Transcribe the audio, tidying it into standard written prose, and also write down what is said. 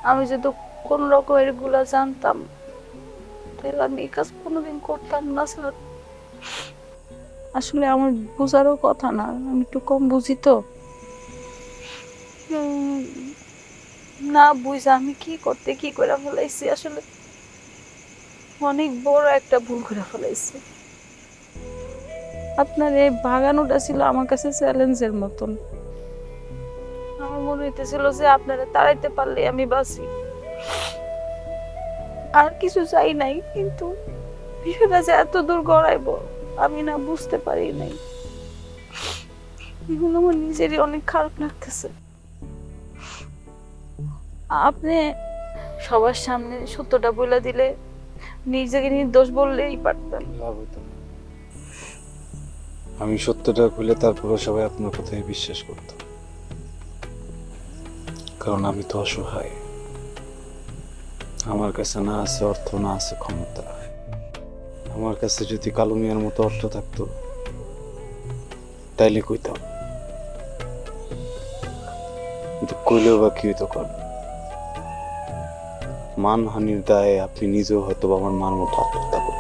আমি যদি কোন রকম এগুলা জানতাম তাহলে আমি এই কাজ কোনোদিন করতাম না স্যার। আসলে আমার বোঝারও কথা না, আমি একটু কম বুঝি তো। উম, না বুঝা আমি কি করতে কি করে ফেলাইছি, আসলে অনেক বড় একটা ভুল করে ফেলাইছি। আপনার এই ভাগানোটা ছিল আমার কাছে চ্যালেঞ্জের মতন। আমার মনে হইতেছিল যে আপনারা তাড়াইতে পারলে আমি বাঁচি, আর কিছু চাই নাই। কিন্তু বিষয়টা যে এত দূর গড়াইবো আমি না বুঝতে পারি নাই। এখন আমার নিজেরই অনেক খারাপ লাগতেছে। আপনি সবার সামনে সত্যটা বলে দিলে নিজেকে নির্দোষ বললেই পারতেন। লাভ হতো না। আমি সত্যটা খুলে তারপরে সবাই আপনার কথায় বিশ্বাস করত, কারণ আমি তো অসহায়। আমার কাছে না আছে অর্থ, না আছে ক্ষমতা। আমার কাছে যদি কালু মিয়ার মতো অর্থ থাকতো তাইলে কইতাম, কিন্তু কইলেও বা কি হইতো কর। মানহানির দায়ে আপনি নিজেও হয়তো বা আমার মার মতো আত্মহত্যা করতেন।